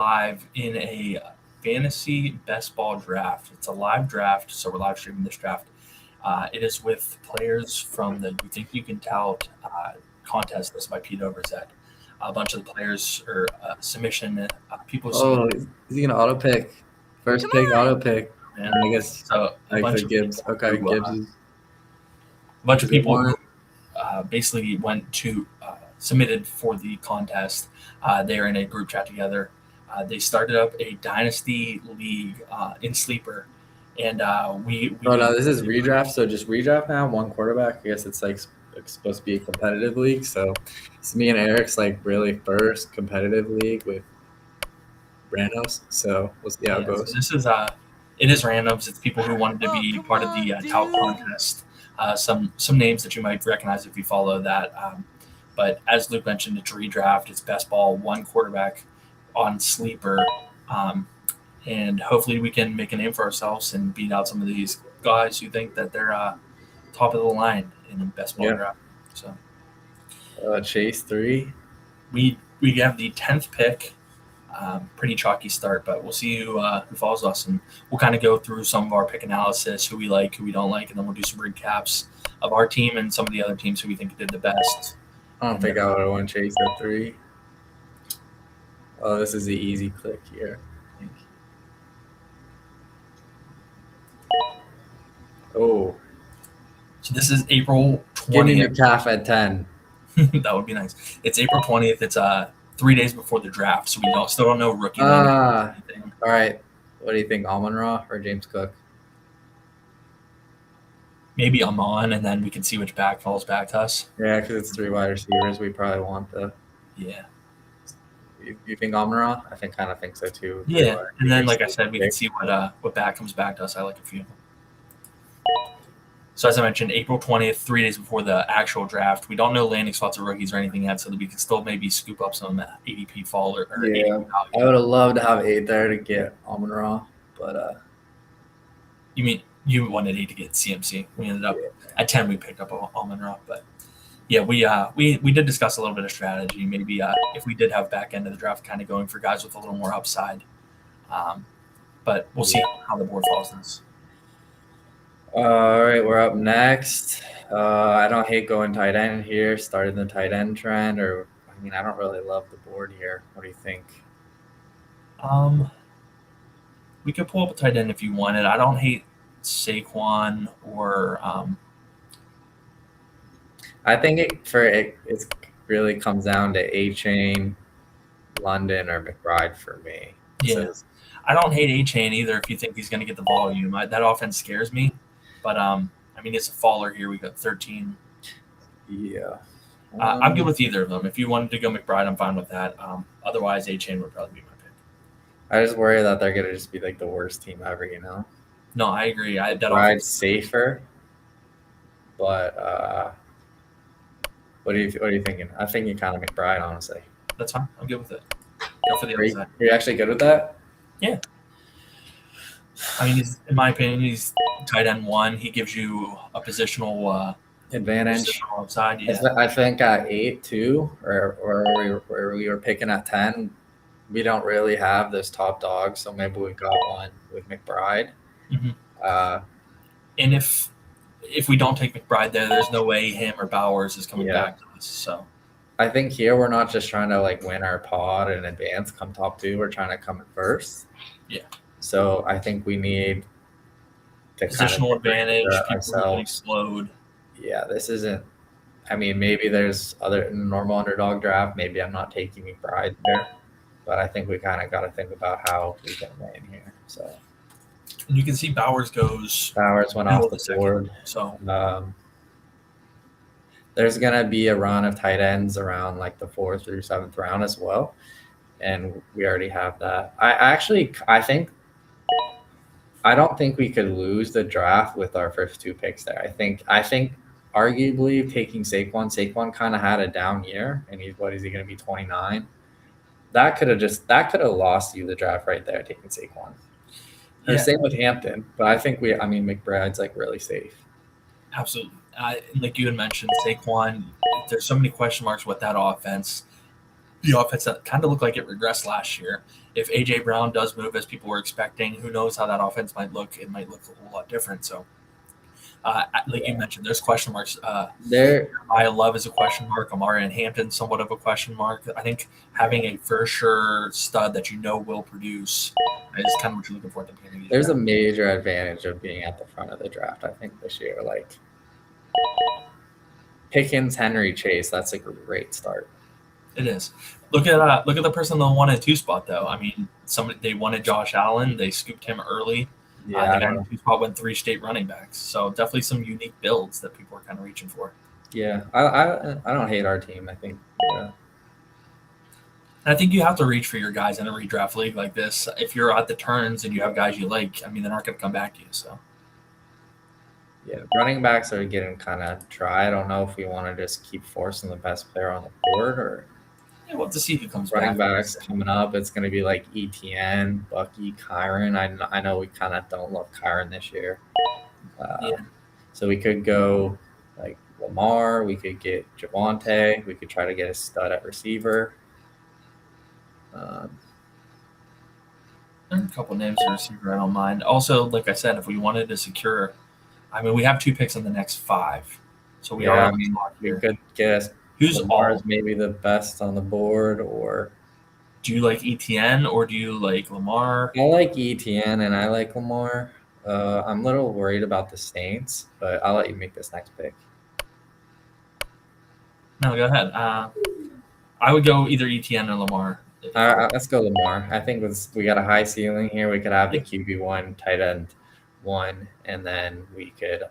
live in a fantasy best ball draft. It's a live draft, so we're live streaming this draft. It is with players from the You Think You Can Tout contest. This by Pete Overzet. A bunch of the players or submission people submit. Oh, is he gonna auto pick? First pick, auto pick. Man. I guess So a like bunch the of Gibbs. people Okay, who, Gibbs is. a bunch of Is it people one? who basically went to submitted for the contest. They are in a group chat together. They started up a dynasty league in sleeper, and Oh no, this is redraft. So just redraft now. One quarterback. I guess it's like it's supposed to be a competitive league. So it's me and Eric's like really first competitive league with randos. So we'll see how it So goes. this is it is randoms. It's people who wanted to be part of the tout contest. Some names that you might recognize if you follow that. But as Luke mentioned, it's redraft. It's best ball, one quarterback on sleeper, and hopefully we can make a name for ourselves and beat out some of these guys who think that they're top of the line in the best ball Yeah. draft. So Chase 3. we have the 10th pick. Pretty chalky start, but we'll see who follows us, and we'll kind of go through some of our pick analysis, who we like, who we don't like, and then we'll do some recaps of our team and some of the other teams who we think did the best. I don't think I would have won Chase at 3. Oh, this is the easy click here. I think. Oh, So this is April give me 20th. McCaff at 10. That would be nice. It's April 20th. It's 3 days before the draft, so we still don't know rookie. All right. What do you think, Amon-Ra or James Cook? Maybe Amon, and then we can see which back falls back to us. Yeah, because it's 3 wide receivers. We probably want the. Yeah. You think Amon-Ra? I kind of think so too. Yeah, and then like I said, we can see what back comes back to us. I like a few. So as I mentioned, April 20th, 3 days before the actual draft. We don't know landing spots of rookies or anything yet, so that we can still maybe scoop up some ADP fall or yeah. ADP value. I would have loved to have 8 there to get Amon-Ra, but You mean you wanted 8 to get CMC? We ended up at 10. We picked up Amon-Ra, but yeah, we did discuss a little bit of strategy. Maybe if we did have back end of the draft, kind of going for guys with a little more upside. But we'll see how the board falls this. All right, we're up next. I don't hate going tight end here. Started the tight end trend, or I mean, I don't really love the board here. What do you think? We could pull up a tight end if you wanted. I don't hate Saquon or. I think it really comes down to A-Chain, London, or McBride for me. Yeah, so, I don't hate A-Chain either. If you think he's going to get the volume, that offense scares me. But I mean, it's a faller here. We got 13. Yeah, I'm good with either of them. If you wanted to go McBride, I'm fine with that. Otherwise, A-Chain would probably be my pick. I just worry that they're gonna just be like the worst team ever. You know. No, I agree. McBride's safer, but what are you thinking? I'm thinking kind of McBride, honestly. That's fine. I'm good with it. Go for the other side. Are you actually good with that? Yeah. I mean, in my opinion, he's tight end 1. He gives you a positional advantage. Positional upside, yeah. I think at 8 too, or where we were picking at 10, we don't really have this top dog, so maybe we got one with McBride. Mm-hmm. And if we don't take McBride there's no way him or Bowers is coming back to us. So I think here we're not just trying to like win our pod and advance, come top 2. We're trying to come in first. Yeah. So I think we need to positional advantage. People explode. Yeah, this isn't. I mean, maybe there's other normal underdog draft. Maybe I'm not taking McBride there, but I think we kind of got to think about how we can win here. So you can see Bowers went off the board. So there's gonna be a run of tight ends around like the 4th through 7th round as well, and we already have that. I don't think we could lose the draft with our first 2 picks there. I think arguably taking Saquon kind of had a down year, and is he going to be 29? That could have lost you the draft right there, taking Saquon. Yeah. Same with Hampton, but I think McBride's like really safe. Absolutely. Like you had mentioned, Saquon, there's so many question marks with that offense. The offense that kind of looked like it regressed last year. if AJ Brown does move as people were expecting, who knows how that offense might look? It might look a whole lot different. So, like you mentioned, there's question marks. There, Maya Love is a question mark. Amari and Hampton somewhat of a question mark. I think having a for sure stud that you know will produce is kind of what you're looking for at the beginning of the there's a draft. major advantage of being at the front of the draft. I think this year, like Pickens, Henry, Chase. That's a great start. It is. Look at the person in the 1 and 2 spot though. I mean, they wanted Josh Allen. They scooped him early. Yeah, The I guy don't in know. the 2 spot went 3 state running backs. So definitely some unique builds that people are kind of reaching for. Yeah, I don't hate our team. I think And I think you have to reach for your guys in a redraft league like this. If you're at the turns and you have guys you like, I mean, they're not going to come back to you. So running backs are getting kind of dry. I don't know if we want to just keep forcing the best player on the board or yeah, we'll have to see who comes running back. backs coming up. It's going to be like ETN, Bucky, Kyron. I know we kind of don't love Kyron this year. Yeah. So we could go like Lamar. We could get Javonte. We could try to get a stud at receiver. There are a couple names to receiver I don't mind. Also, like I said, if we wanted to secure, I mean, we have 2 picks in the next 5, so we are Yeah, I on the mean, clock we here. could guess Who's Lamar all? is maybe the best on the board, or Do you like ETN or do you like Lamar? I like ETN and I like Lamar. I'm a little worried about the Saints, but I'll let you make this next pick. No, go ahead. I would go either ETN or Lamar. Let's go Lamar. I think we got a high ceiling here. We could have the QB1, tight end 1, and then we could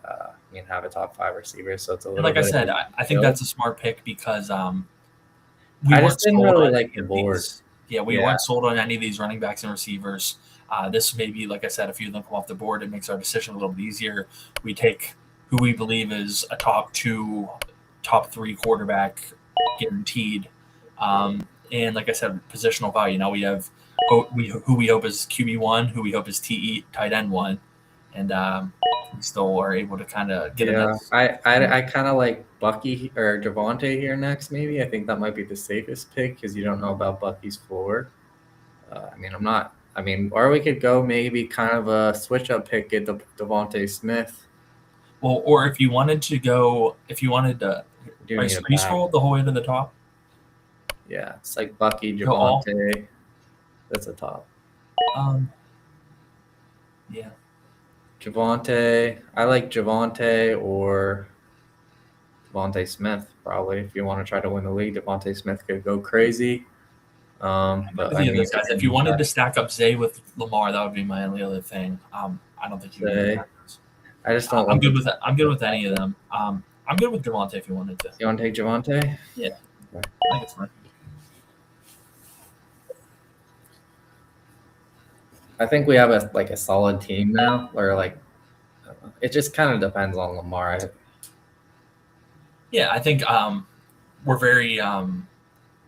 have a top 5 receiver. So it's a And little like I bit. said, I think that's a smart pick because we I weren't just didn't sold really on like any the of board. these. Yeah, we weren't sold on any of these running backs and receivers. This may be, like I said, a few of them come off the board. It makes our decision a little bit easier. We take who we believe is a top 2, top 3 quarterback guaranteed. And like I said, positional value. Now we have who we hope is QB1, who we hope is TE tight end 1, and we still are able to kind of get a nice. I kind of like Bucky or Javonte here next. Maybe I think that might be the safest pick because you don't know about Bucky's floor. Or we could go maybe kind of a switch up pick at Devontae Smith. Well, or if you wanted to, Need a you scroll the whole way to the top. Yeah, it's like Bucky, Go all. Javonte. That's a top. Yeah. Javonte. I like Javonte or Devontae Smith probably. If you want to try to win the league, Devontae Smith could go crazy. But I mean, this, guys. If you wanted to stack up Zay with Lamar, that would be my only other thing. I don't think you would. I just don't. I'm good with that. I'm good with any of them. I'm good with Javonte if you wanted to. You want to take Javonte? Yeah, I think it's fine. I think we have a solid team now, or it just kind of depends on Lamar. Yeah, I think we're very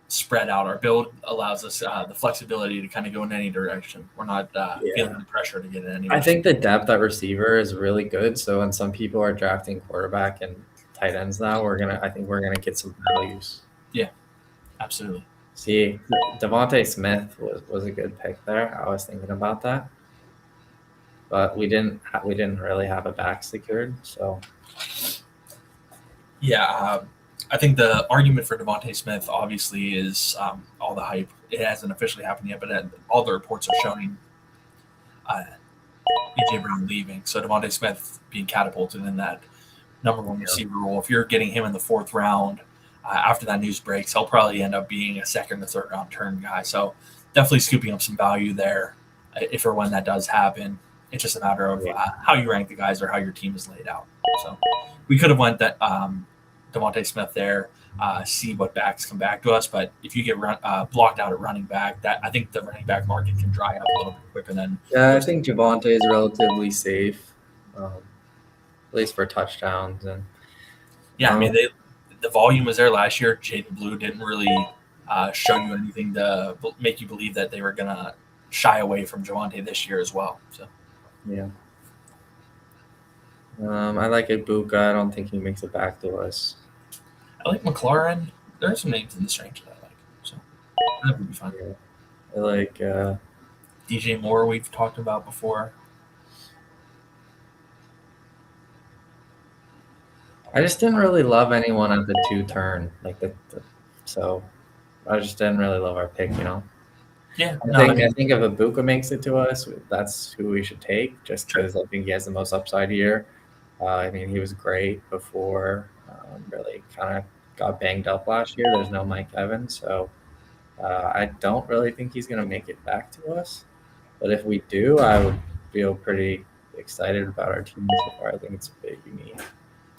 spread out. Our build allows us the flexibility to kind of go in any direction. We're not feeling the pressure to get in any. I think the depth at receiver is really good. So when some people are drafting quarterback and tight ends now, I think we're gonna get some values. Yeah, absolutely. See, Devontae Smith was a good pick there. I was thinking about that, but we didn't really have a back secured. So yeah, I think the argument for Devontae Smith obviously is all the hype. It hasn't officially happened yet, but all the reports are showing AJ Brown leaving. So Devontae Smith being catapulted in that number 1 receiver role. If you're getting him in the 4th round, after that news breaks, he'll probably end up being a 2nd or 3rd round turn guy. So definitely scooping up some value there if or when that does happen. It's just a matter of how you rank the guys or how your team is laid out. So we could have went that Devontae Smith there, see what backs come back to us. But if you get blocked out at running back, I think the running back market can dry up a little bit quicker than. Yeah, I think Javonte is relatively safe, at least for touchdowns and. Yeah, I mean the volume was there last year. Jaden Blue didn't really show you anything to make you believe that they were gonna shy away from Javonte this year as well. So. Yeah. I like Ibuka. I don't think he makes it back to us. I like McLaurin. There are some names in this range that I like, so that would be fun. Yeah. Like, DJ Moore, we've talked about before. I just didn't really love anyone at the 2 turn. So I just didn't really love our pick, you know. Yeah, I no, I think I mean, think if Ibuka makes it to us, that's who we should take, just sure. because I think he has the most upside here. I mean, he was great before. Really kind of got banged up last year. There's no Mike Evans, so I don't really think he's going to make it back to us. But if we do, I would feel pretty excited about our team so far. I think it's a bit unique.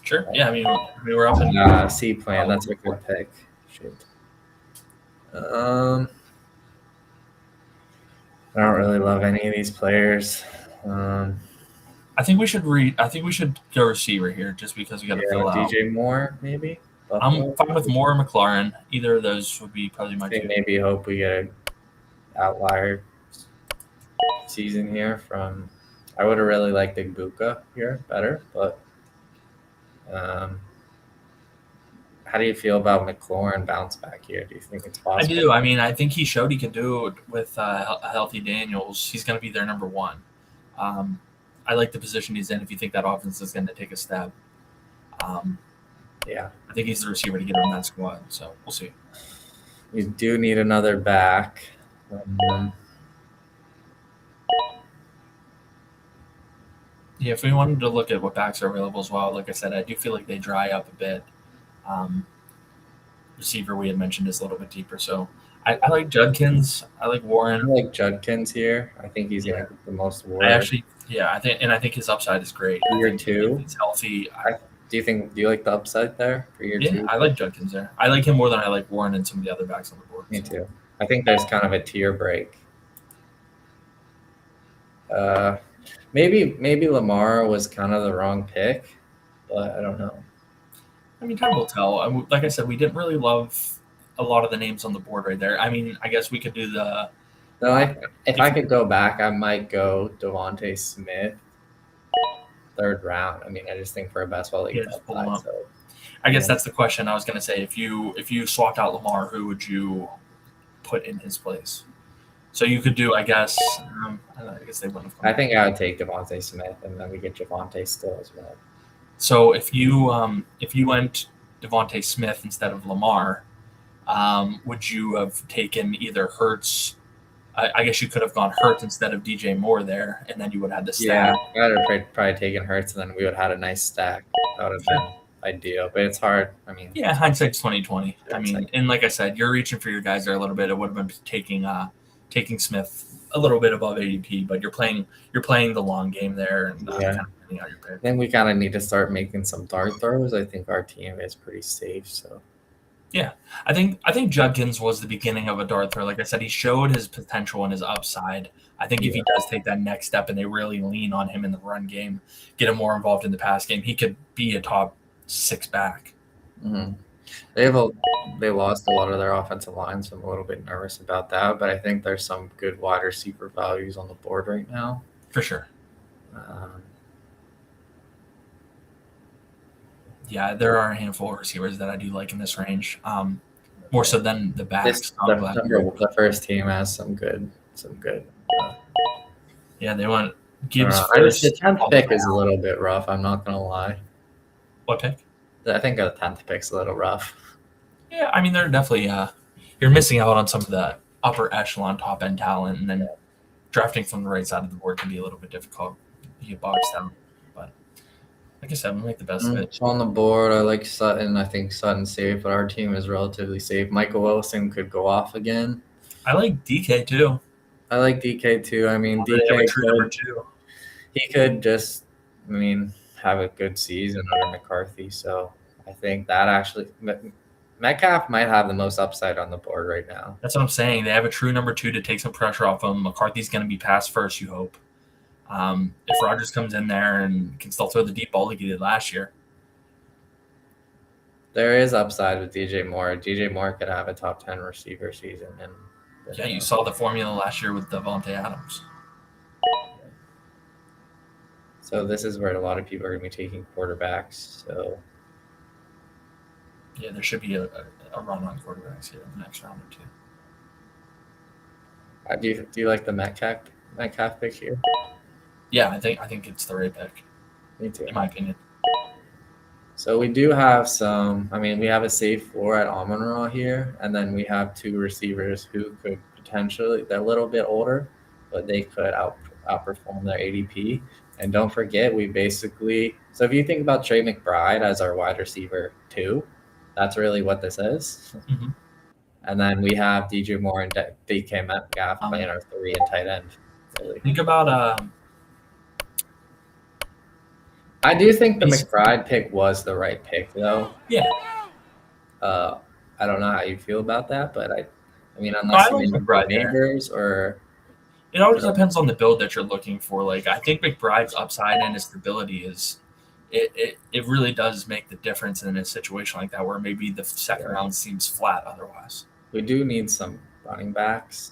Sure. Yeah, I mean, we're up in C plan. That's a good pick. Shoot. I don't really love any of these players. I think we should read. I think we should go receiver here, just because we got to Yeah, fill out. DJ Moore maybe. I'm Buffalo. fine with Moore or McLaren. Either of those would be probably I my think two. maybe hope we get an outlier season here from. I would have really liked Ibuka here better, but um, how do you feel about McLaurin bounce back here? Do you think it's I possible? do. I mean, I think he showed he could do it with a healthy Daniels. He's going to be their number one. Um, I like the position he's in. If you think that offense is going to take a step, um, Yeah, I think he's the receiver to get on that squad. So we'll see. we do need another back. Yeah, if we wanted to look at what backs are available as well, like I said, I do feel like they dry up a bit. Um, Receiver we had mentioned is a little bit deeper. So I like Judkins. I like I Warren. like Judkins here. I think he's Yeah, going to get the most I work. actually, yeah, I think his upside is great. I Year think if two. he's healthy, Do you like the upside there for year yeah, two? I like Judkins there. I like him more than I like Warren and some of the other backs on the board. Me So. too. I think there's kind of a tier break. Uh, maybe Lamar was kind of the wrong pick, but I don't know. I mean, time will tell. Like I said, we didn't really love a lot of the names on the board right there. I mean, I guess we could do the No, uh, if I if could go back, I might go Devontae Smith, 3rd round. I mean, I just think for a basketball league, yeah, it's just pull them outside. up. So I guess yeah, that's the question I was going to say. If you swapped out Lamar, who would you put in his place? So you could do, I guess. I don't know, I guess they wouldn't have come I back. think I would take Devontae Smith, and then we get Javante still as well. So if you went Devonte Smith instead of Lamar, would you have taken either Hurts? I guess you could have gone Hurts instead of DJ Moore there, and then you would have had the Yeah, stack. I'd have probably taken Hurts, and then we would have had a nice stack. That would have Sure. been ideal, but it's hard. I mean, Yeah, hindsight's 2020. I hindsight. mean, and like I said, you're reaching for your guys there a little bit. It would have been taking Smith a little bit above ADP, but you're playing the long game there and Yeah. kind of finding out your I pick. think we kind of need to start making some dart throws. I think our team is pretty safe. So Yeah, I think Judkins was the beginning of a dart throw. Like I said, he showed his potential and his upside. I think if yeah, he does take that next step and they really lean on him in the run game, get him more involved in the pass game, he could be a top 6 back. hmm they lost a lot of their offensive line, so I'm a little bit nervous about that. But I think there's some good wide receiver values on the board right now. For sure. Um, Yeah, there are a handful of receivers that I do like in this range, more so than the this backs. I'm glad you're able to. the first team has some good. Uh, Yeah, they went I don't Gibbs know. I just the first. 10th Followed pick by is a little bit rough. I'm not gonna lie. what pick? I think the 10th pick's a little rough. Yeah, I mean they're definitely you're missing out on some of the upper echelon top end talent, and then drafting from the right side of the board can be a little bit difficult. You get boxed out, but like I said, we make the best of it. So on the board, I like Sutton. I think Sutton's safe, but our team is relatively safe. Michael Wilson could go off again. I like DK too. I like DK too. I mean, They have a DK true number two. he could just, have a good season under McCarthy. So I think that actually Metcalf might have the most upside on the board right now. That's what I'm saying. They have a true number two to take some pressure off them. McCarthy's going to be pass first, you hope. If Rodgers comes in there and can still throw the deep ball like he did last year. There is upside with DJ Moore. DJ Moore could have a top 10 receiver season, and Yeah, you saw the formula last year with Devontae Adams. so this is where a lot of people are going to be taking quarterbacks. So Yeah, there should be a run on quarterbacks here in the next round or two. Do you like the Metcalf pick here? Yeah, I think it's the right pick, Me too. in my opinion. So we do have some. I mean, we have a safe floor at Amon-Ra here, and then we have two receivers who could potentially. They're a little bit older, but they could outperform their ADP. And don't forget, we basically. So if you think about Trey McBride as our wide receiver two, that's really what this is. Mm-hmm. And then we have DJ Moore and DK Metcalf playing our 3 and tight end. Really, Think about I do think the McBride pick was the right pick, though. yeah. I don't know how you feel about that, but I mean, No, unless I you like maybe McBride there. neighbors or It always depends on the build that you're looking for. Like I think McBride's upside and his stability is it really does make the difference in a situation like that where maybe the second round seems flat otherwise. we do need some running backs.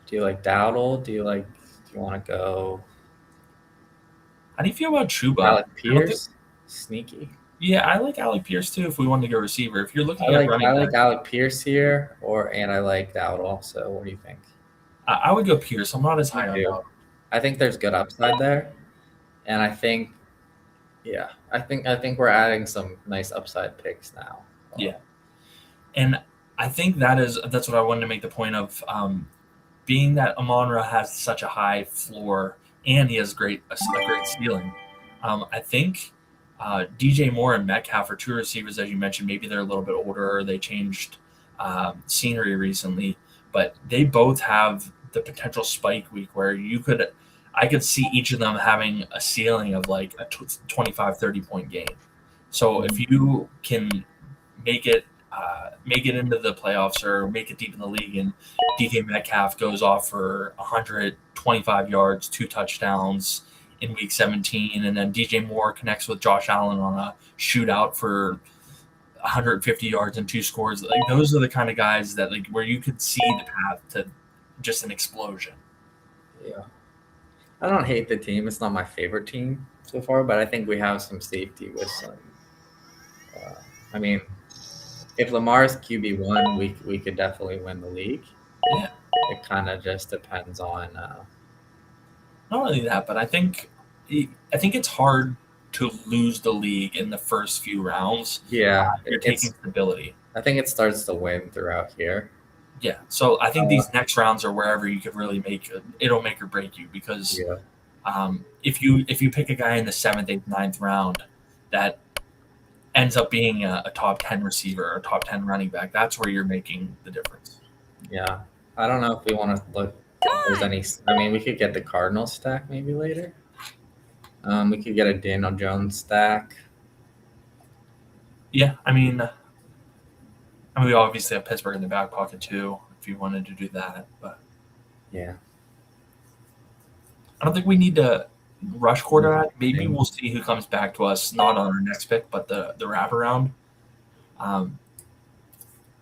Do you like Dowdle? Do you want to go How do you feel about Chuba? Alec Pierce? Sneaky. Yeah, I like Alec Pierce too. If we wanted to go receiver, if you're looking I at running like back, Alec Pierce here, and I like Dowdle. So what do you think? I would go Pierce. I'm not as high on Dowdle. I think there's good upside there, and I think we're adding some nice upside picks now. Yeah, and I think that's what I wanted to make the point of. Being that Amon-Ra has such a high floor and he has a great ceiling, I think DJ Moore and Metcalf are two receivers, as you mentioned. Maybe they're a little bit older, or they changed scenery recently, but they both have the potential spike week where I could see each of them having a ceiling of like a 25, 30 point game. So if you can make it into the playoffs or make it deep in the league, and DK Metcalf goes off for 125 yards, 2 touchdowns in week 17, and then DJ Moore connects with Josh Allen on a shootout for 150 yards and 2 scores. Like those are the kind of guys that like where you could see the path to just an explosion. Yeah. I don't hate the team. It's not my favorite team so far, but I think we have some safety with some. I mean, if Lamar's QB1, we could definitely win the league. Yeah. It kind of just depends on. Not only that, but I think it's hard to lose the league in the first few rounds. Yeah, you're taking stability. I think it starts to win throughout here. Yeah, so I think these next rounds are wherever you could really it'll make or break you because if you pick a guy in the 7th, 8th, 9th round that ends up being a top 10 receiver or top 10 running back, that's where you're making the difference. Yeah, I don't know if we want to look. If there's any. I mean, we could get the Cardinals stack maybe later. We could get a Daniel Jones stack. Yeah, I mean, we obviously have Pittsburgh in the back pocket too, if you wanted to do that. But yeah, I don't think we need to rush quarterback. Maybe we'll see who comes back to us, not on our next pick, but the wraparound.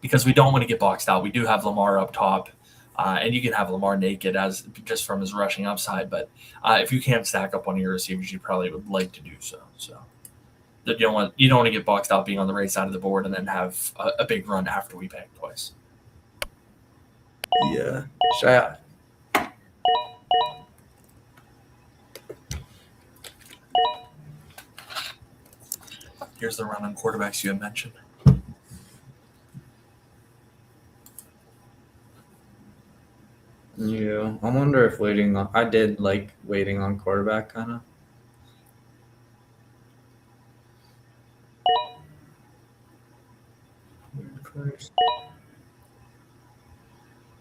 Because we don't want to get boxed out. We do have Lamar up top, and you can have Lamar naked as just from his rushing upside. But if you can't stack up on your receivers, you probably would like to do so. So you don't want to get boxed out being on the right side of the board and then have a big run after we pick twice. Yeah. Sure. Here's the run on quarterbacks you had mentioned. Yeah, I wonder if I did like waiting on quarterback kind of.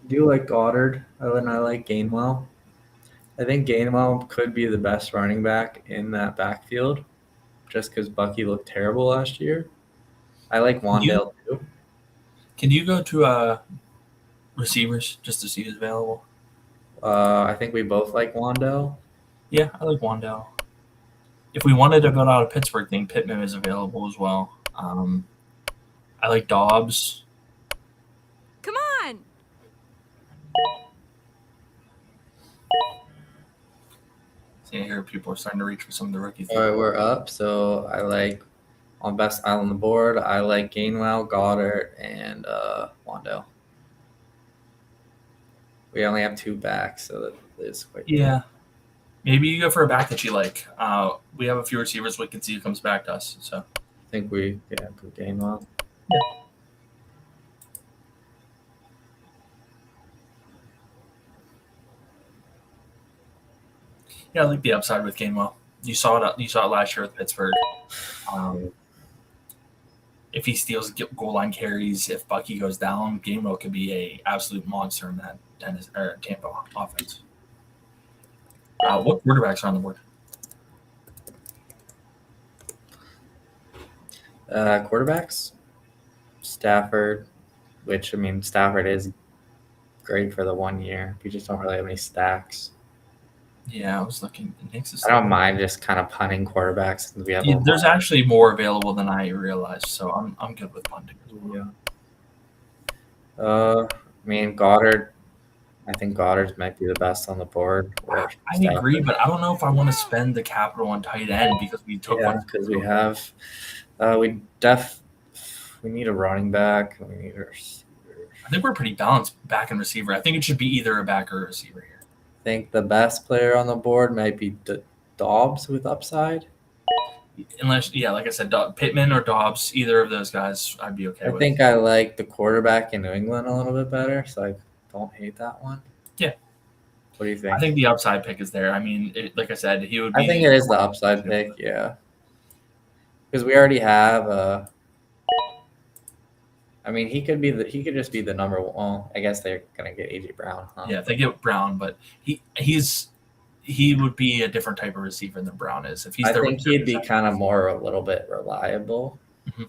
Do you like Goddard? And I like Gainwell. I think Gainwell could be the best running back in that backfield, just because Bucky looked terrible last year. I like Wandale too. Can you go to receivers just to see who's available? I think we both like Wandale. Yeah, I like Wandale. If we wanted to go out of Pittsburgh thing, Pittman is available as well. I like Dobbs. Come on. See, I hear people are starting to reach for some of the rookie things. All right, we're up. So I like on best on the board, I like Gainwell, Goddard, and Wando. We only have 2 backs, so that is quite. Yeah. Maybe you go for a back that you like. We have a few receivers we can see who comes back to us. So I think we go Gainwell. Yeah. Yeah, I like the upside with Gainwell. You saw it. You saw it last year with Pittsburgh. If he steals goal line carries, if Bucky goes down, Gainwell could be a absolute monster in that Tampa offense. What quarterbacks are on the board? Quarterbacks, Stafford, which I mean Stafford is great for the 1 year. We just don't really have any stacks. Yeah, I was looking. I don't mind just kind of punting quarterbacks. We have there's actually more available than I realized, so I'm good with punting. Yeah. I mean Goddard. I think Goddard might be the best on the board. I agree, but I don't know if I want to spend the capital on tight end because we took one. Because we have, we need a running back. We need a receiver. I think we're pretty balanced back and receiver. I think it should be either a back or a receiver here. I think the best player on the board might be Dobbs with upside. Unless, like I said, Pittman or Dobbs, either of those guys, I'd be okay with. I think I like the quarterback in New England a little bit better, so I don't hate that one. Yeah. What do you think? I think the upside pick is there. I mean, like I said, he would be. I think it is the upside pick, yeah. Because we already have I mean, he could just be the number one. Well, I guess they're gonna get AJ Brown. Huh? Yeah, they get Brown, but he would be a different type of receiver than Brown is. If he's I think he'd be kind of more a little bit reliable. Mm-hmm.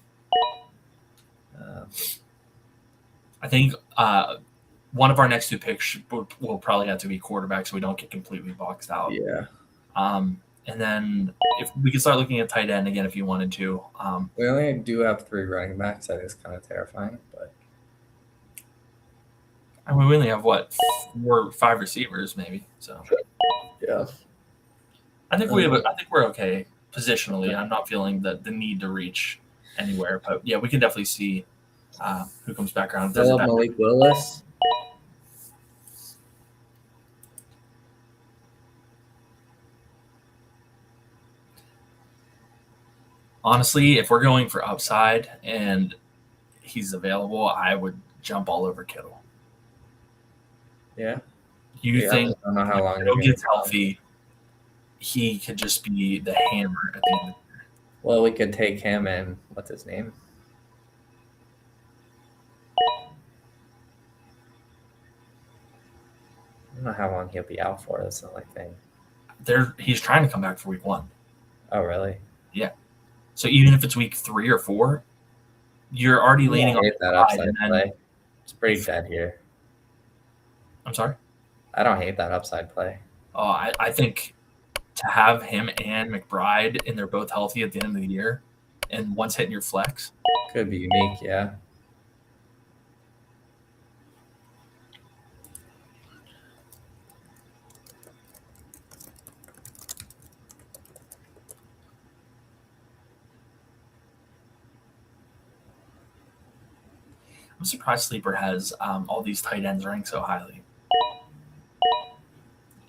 I think one of our next 2 picks will probably have to be quarterback, so we don't get completely boxed out. Yeah. And then if we could start looking at tight end again, if you wanted to. We only do have 3 running backs. That is kind of terrifying, but I mean, we only have 4 or 5 receivers, maybe. So yeah, I think we're okay positionally. I'm not feeling the need to reach anywhere, but yeah, we can definitely see who comes back around. Malik Willis. Honestly, if we're going for upside and he's available, I would jump all over Kittle. Yeah. You think I don't know how long Kittle gets healthy, he could just be the hammer at the end of the year. Well, we could take him and what's his name? I don't know how long he'll be out for. That's the only thing. He's trying to come back for week 1. Oh, really? Yeah. So even if it's week 3 or 4, you're already leaning on that upside play. It's pretty dead here. I'm sorry? I don't hate that upside play. Oh, I think to have him and McBride and they're both healthy at the end of the year and one's hitting your flex. Could be unique, yeah. I'm surprised Sleeper has all these tight ends ranked so highly.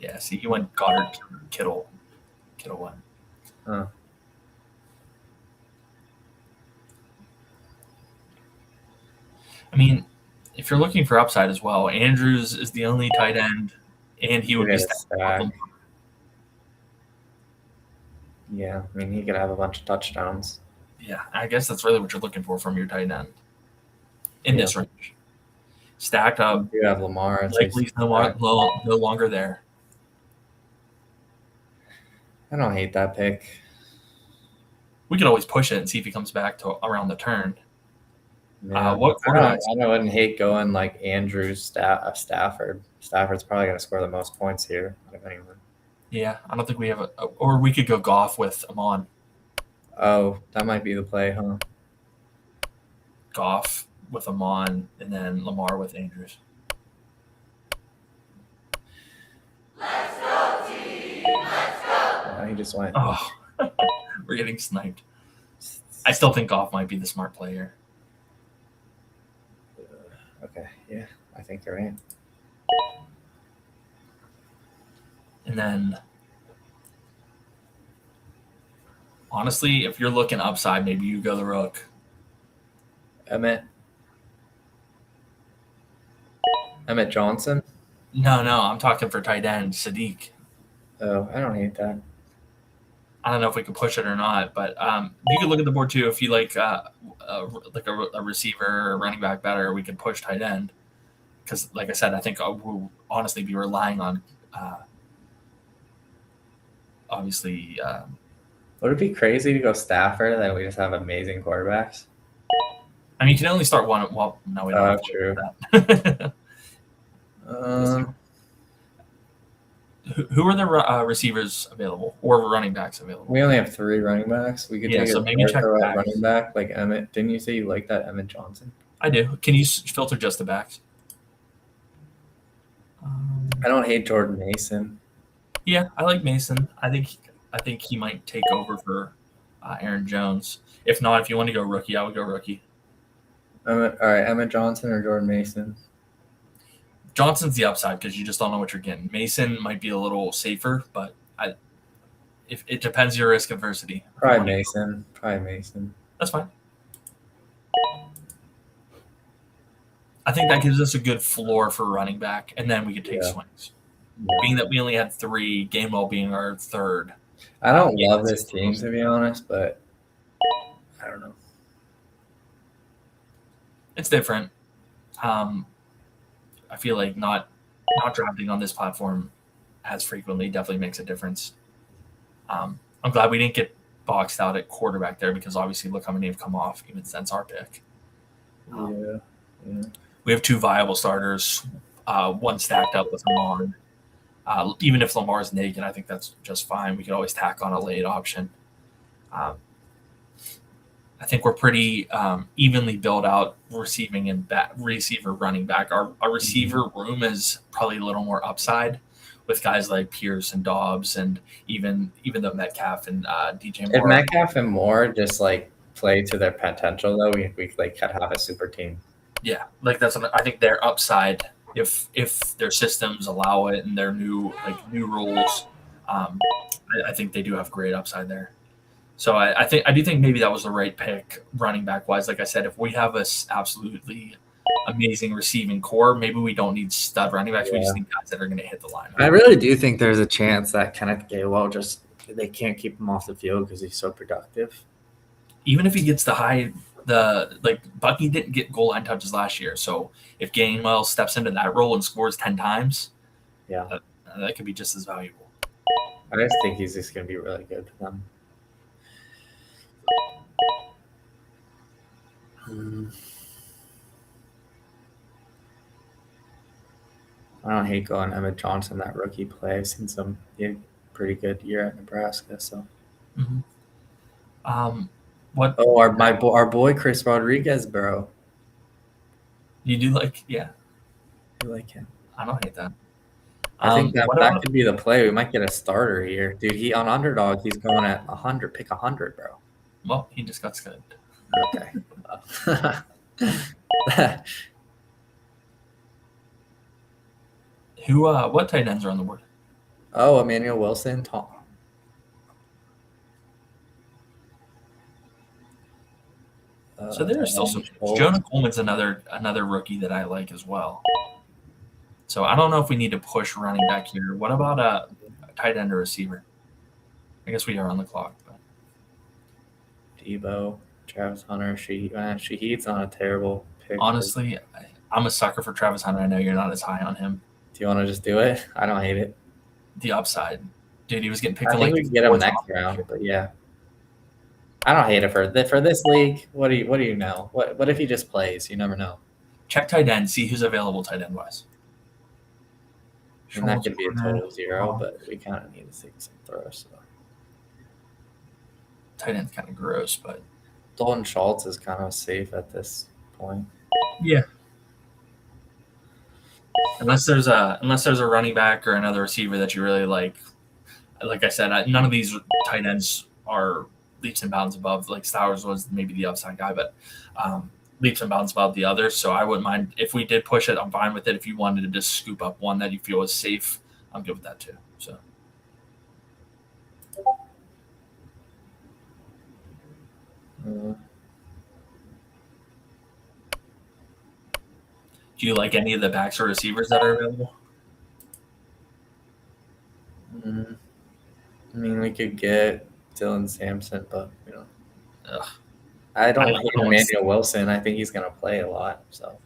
Yeah, see, he went Goddard, Kittle went. Huh. I mean, if you're looking for upside as well, Andrews is the only tight end, and he would be stacked. Yeah, I mean, he could have a bunch of touchdowns. Yeah, I guess that's really what you're looking for from your tight end in this range. Stacked up. You have Lamar. Likely no longer there. I don't hate that pick. We could always push it and see if he comes back to around the turn. Yeah. I wouldn't hate going like Andrews, Stafford. Stafford's probably going to score the most points here out of anyone. Yeah, I don't think we have or we could go Goff with Amon. Oh, that might be the play, huh? Goff with Amon and then Lamar with Andrews. Let's go, team! Let's go! Yeah, he just went. Oh, we're getting sniped. I still think Goff might be the smart player. Okay, yeah, I think you're right. And then, honestly, if you're looking upside, maybe you go the rook. Emmett Johnson. No, I'm talking for tight end, Sadiq. Oh, I don't hate that. I don't know if we can push it or not, but you could look at the board too. If you like a receiver or running back better, we could push tight end. Because, like I said, I think we'll honestly be relying on, obviously. Would it be crazy to go Stafford and then we just have amazing quarterbacks? I mean, you can only start one. Well, no, we don't. Have to True. that. Who are the receivers available or running backs available? We only have 3 running backs. We could take so maybe check a backs. running back like Emmett. Didn't you say you like that Emmett Johnson? I do. Can you filter just the backs? I don't hate Jordan Mason. Yeah, I like Mason. I think he might take over for Aaron Jones. If not, if you want to go rookie, I would go rookie. All right, Emmett Johnson or Jordan Mason? Johnson's the upside because you just don't know what you're getting. Mason might be a little safer, but if it depends your risk adversity. Probably Mason. That's fine. I think that gives us a good floor for running back, and then we could take swings. Yeah. Being that we only had 3, Gainwell being our third. I don't love this team, to be honest, but I don't know. It's different. I feel like not drafting on this platform as frequently definitely makes a difference. I'm glad we didn't get boxed out at quarterback there because obviously look how many have come off even since our pick. Yeah. We have 2 viable starters, one stacked up with Lamar. Even if Lamar's naked, I think that's just fine. We could always tack on a late option. I think we're pretty evenly built out receiving and receiver running back. Our receiver room is probably a little more upside with guys like Pierce and Dobbs and even though Metcalf and DJ Moore. If Metcalf and Moore just like play to their potential, though, we like could have a super team. Yeah, like that's I think their upside if their systems allow it and their new rules. I think they do have great upside there. So I do think maybe that was the right pick running back wise. Like I said, if we have a absolutely amazing receiving core, maybe we don't need stud running backs. We just need guys that are going to hit the line. I really do think there's a chance that Kenneth Gainwell they can't keep him off the field because he's so productive. Even if he gets Bucky didn't get goal line touches last year. So if Gainwell steps into that role and scores 10 times, that could be just as valuable. I just think he's just going to be really good for them. I don't hate going Emmett Johnson, that rookie play. I've seen some pretty good year at Nebraska. So, what? Oh, our boy Chris Rodriguez, bro. You do like, yeah. You like him? I don't hate that. I think that could be the play. We might get a starter here, dude. He on underdog. He's going at 100. Pick 100, bro. Well, he just got scuded. Okay. What tight ends are on the board? Oh, Emmanuel Wilson, Tom. So there are still some. Jonah Coleman's another rookie that I like as well. So I don't know if we need to push running back here. What about a tight end or receiver? I guess we are on the clock. But. Debo, Travis Hunter, Shaheed's not a terrible pick. Honestly, I'm a sucker for Travis Hunter. I know you're not as high on him. Do you want to just do it? I don't hate it. The upside. Dude, he was getting picked I think we can get him next round, but yeah. I don't hate it for this league. What do you know? What if he just plays? You never know. Check tight end, see who's available tight end wise. And that could be a total 0, but we kind of need to take some throws. So. Tight end's kind of gross, but Dalton Schultz is kind of safe at this point. Yeah. Unless there's a running back or another receiver that you really like. Like I said, none of these tight ends leaps and bounds above. Like Stowers was maybe the upside guy, but leaps and bounds above the other. So I wouldn't mind if we did push it. I'm fine with it. If you wanted to just scoop up one that you feel is safe, I'm good with that too. So. Do you like any of the backs or receivers that are available? I mean, we could get Dylan Sampson, but Ugh. I don't I hate don't- Emmanuel Wilson. I think he's going to play a lot, so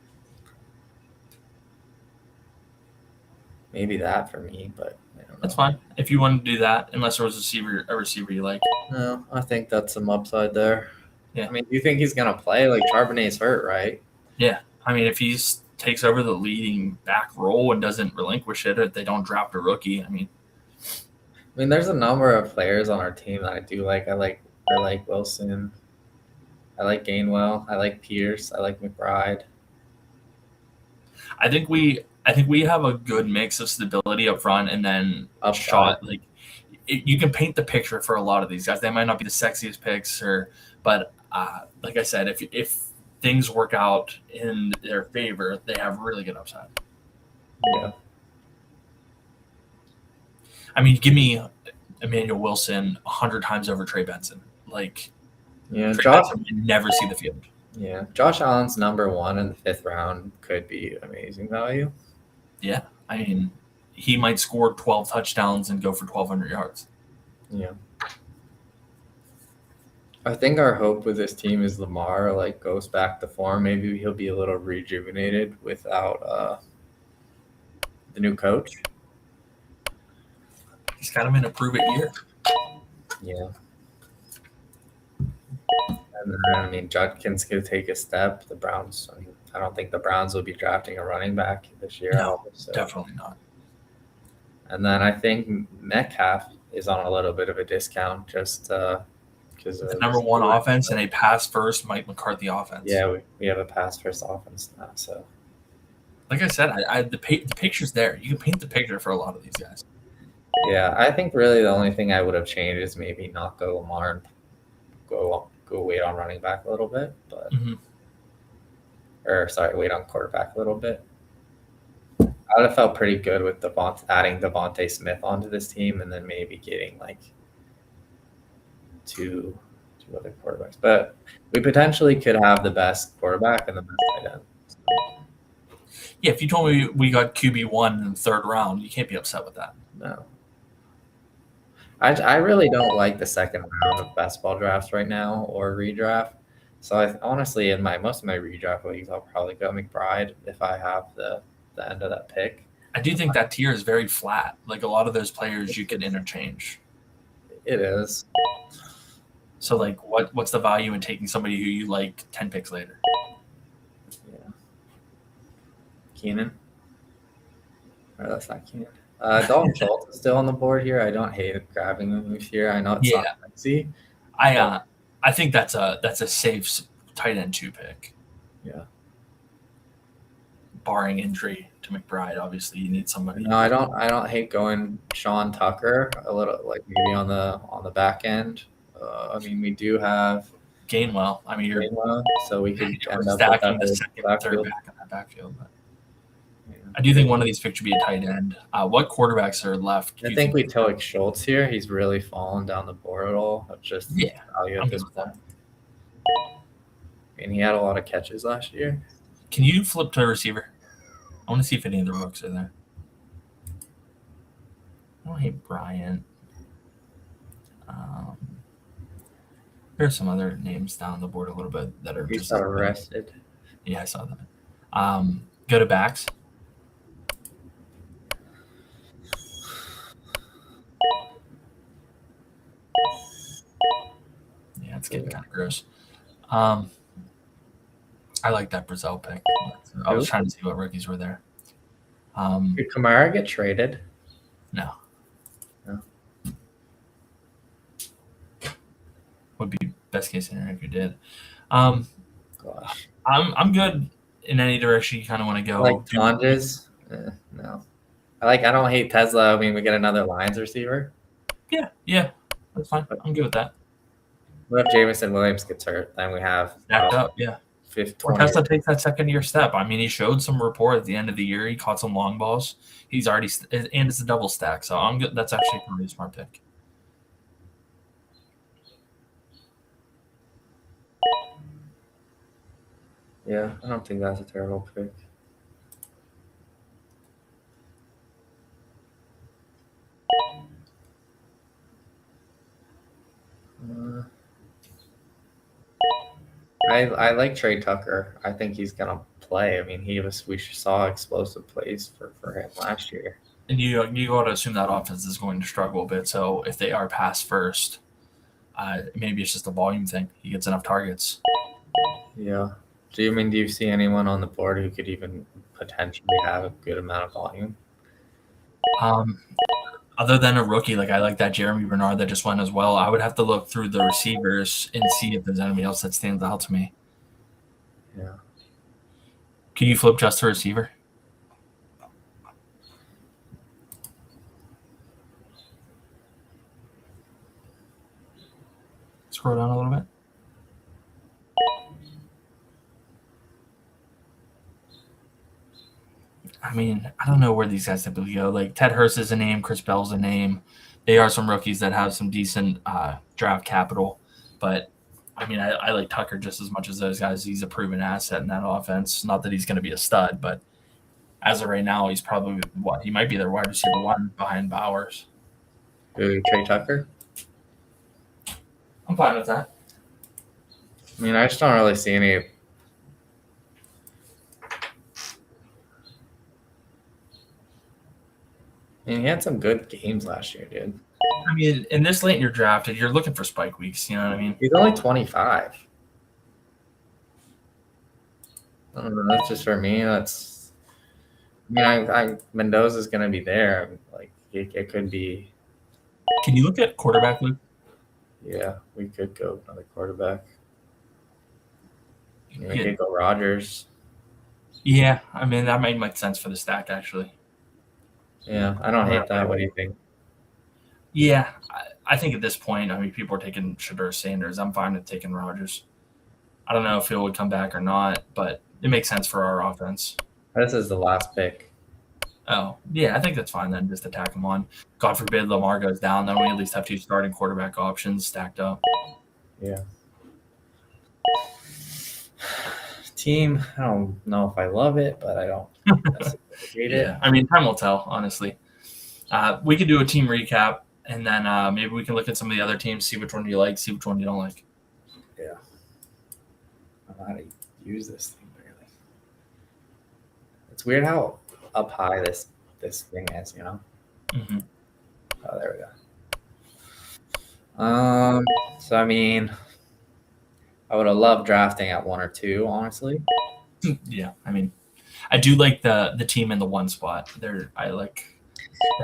maybe that for me. But I don't know. That's fine if you want to do that, unless there was a receiver you like. No, I think that's some upside there. Yeah. I mean, do you think he's going to play? Like Charbonnet's hurt, right? Yeah, I mean, if he takes over the leading back role and doesn't relinquish it, if they don't draft a rookie, I mean, there's a number of players on our team that I do like. I like Wilson. I like Gainwell. I like Pierce. I like McBride. I think we have a good mix of stability up front, and then Upside. shot. Like you can paint the picture for a lot of these guys. They might not be the sexiest picks, but like I said, if things work out in their favor, they have really good upside. Yeah. I mean, give me Emmanuel Wilson 100 times over Trey Benson. Like, Yeah, Trey Josh. Benson would never see the field. Yeah, Josh Allen's number 1 in the 5th round could be amazing value. Yeah, I mean, he might score 12 touchdowns and go for 1,200 yards. Yeah. I think our hope with this team is Lamar goes back to form. Maybe he'll be a little rejuvenated without the new coach. He's kind of in a prove-it year. Yeah. And then, I mean, Judkins could take a step. The Browns, I don't think the Browns will be drafting a running back this year. No, definitely not. And then I think Metcalf is on a little bit of a discount just because the number 1 offense and a pass-first Mike McCarthy offense. Yeah, we have a pass-first offense now. So, like I said, the picture's there. You can paint the picture for a lot of these guys. Yeah, I think really the only thing I would have changed is maybe not go Lamar and go wait on running back a little bit, but wait on quarterback a little bit. I would have felt pretty good with adding Devontae Smith onto this team and then maybe getting two other quarterbacks. But we potentially could have the best quarterback and the best tight end. Yeah, if you told me we got QB1 in the 3rd round, you can't be upset with that. No. I really don't like the 2nd round of BestBall drafts right now or redraft. So honestly, in most of my redraft leagues, I'll probably go McBride if I have the end of that pick. I do think that tier is very flat. Like a lot of those players you can interchange. It is. So what's the value in taking somebody who you like 10 picks later? Yeah. Keenan? Or that's not Keenan. Dalton Schultz is still on the board here. I don't hate grabbing him this year. I know it's not sexy. I think that's a safe tight end 2 pick. Yeah. Barring injury to McBride, obviously you need somebody. No, I don't hate going Sean Tucker a little, maybe on the back end. We do have Gainwell. I mean, you're Gainwell, so we could end up stacking with the that 2nd, backfield. 3rd back in that backfield. But I do think one of these picks should be a tight end. What quarterbacks are left? I think we take Schultz here. He's really fallen down the portal. Just value at this point. And he had a lot of catches last year. Can you flip to a receiver? I want to see if any of the rooks are there. I don't hate Bryant. There's some other names down the board a little bit that are He just got arrested. Yeah, I saw that. Go to backs. Yeah, it's getting kind of gross. I like that Brazil pick. I was trying to see what rookies were there. Did Kamara get traded? No. No. Would be best case scenario if you did. Gosh. I'm good in any direction you kind of want to go. Like Tonjes? No. I don't hate Tesla. We get another Lions receiver. Yeah, that's fine. I'm good with that. What if Jameson Williams gets hurt? Then we have Stacked up, yeah. 20. Or Tesla takes that second-year step. I mean, he showed some rapport at the end of the year. He caught some long balls. He's already and it's a double stack, so I'm good. That's actually a really smart pick. Yeah, I don't think that's a terrible pick. I like Trey Tucker. I think he's gonna play. I mean, we saw explosive plays for him last year. And you got to assume that offense is going to struggle a bit. So if they are pass first, maybe it's just a volume thing. He gets enough targets. Yeah. Do you see anyone on the board who could even potentially have a good amount of volume? Other than a rookie, like I like that Jeremy Bernard that just went as well. I would have to look through the receivers and see if there's anybody else that stands out to me. Yeah. Can you flip just to receiver? Scroll down a little bit. I mean, I don't know where these guys typically go. Like Ted Hurst is a name, Chris Bell's a name. They are some rookies that have some decent draft capital, but I mean, I like Tucker just as much as those guys. He's a proven asset in that offense. Not that he's going to be a stud, but as of right now, he's probably he might be their wide receiver one behind Bowers. Trey Tucker? I'm fine with that. I mean, I just don't really see any. I mean, he had some good games last year, dude. I mean, in this late in your draft, you're looking for spike weeks. You know what I mean? He's only 25. I don't know. That's just for me. That's. I mean, Mendoza's going to be there. Like it could be. Can you look at quarterback, Luke? Yeah, we could go another quarterback. We could go Rodgers. Yeah, I mean that might make sense for the stack actually. Yeah, I don't hate that. What do you think? Yeah, I think at this point, I mean, people are taking Shedeur Sanders. I'm fine with taking Rodgers. I don't know if Phil would come back or not, but it makes sense for our offense. This is the last pick. Oh, yeah, I think that's fine then. Just attack him on. God forbid Lamar goes down, then we at least have two starting quarterback options stacked up. Yeah. Team, I don't know if I love it, but I don't hate it. I mean, time will tell, honestly. We could do a team recap, and then maybe we can look at some of the other teams, see which one you like, see which one you don't like. Yeah. I don't know how to use this thing, really. It's weird how up high this thing is, you know? Mm-hmm. Oh, there we go. So, I mean, I would have loved drafting at 1 or 2, honestly. Yeah, I mean, I do like the team in the one spot. I like.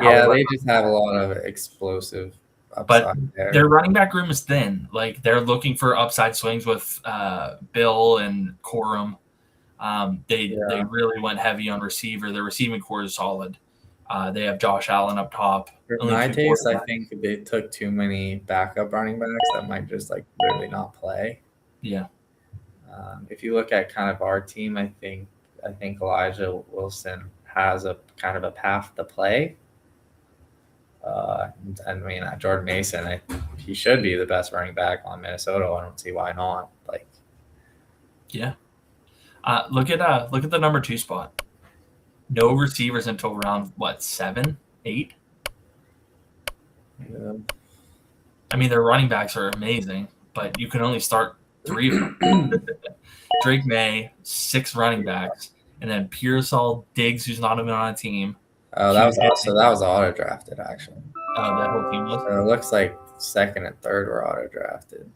Yeah, they just have a lot of explosive upside there. Their running back room is thin. Like they're looking for upside swings with Bill and Corum. They really went heavy on receiver. Their receiving core is solid. They have Josh Allen up top. For my taste, I think they took too many backup running backs that might just like literally not play. Yeah. If you look at kind of our team, I think Elijah Wilson has a kind of a path to play. I mean, Jordan Mason, he should be the best running back on Minnesota. I don't see why not. Like, yeah. Look at the number 2 spot. No receivers until round 7, 8. Yeah. I mean, their running backs are amazing, but you can only start 3 of them. Drake May, 6 running backs, and then Pearsall, Diggs, who's not even on a team. Oh, that was auto drafted actually. Oh, that whole team was. So it looks like 2nd and 3rd were auto drafted.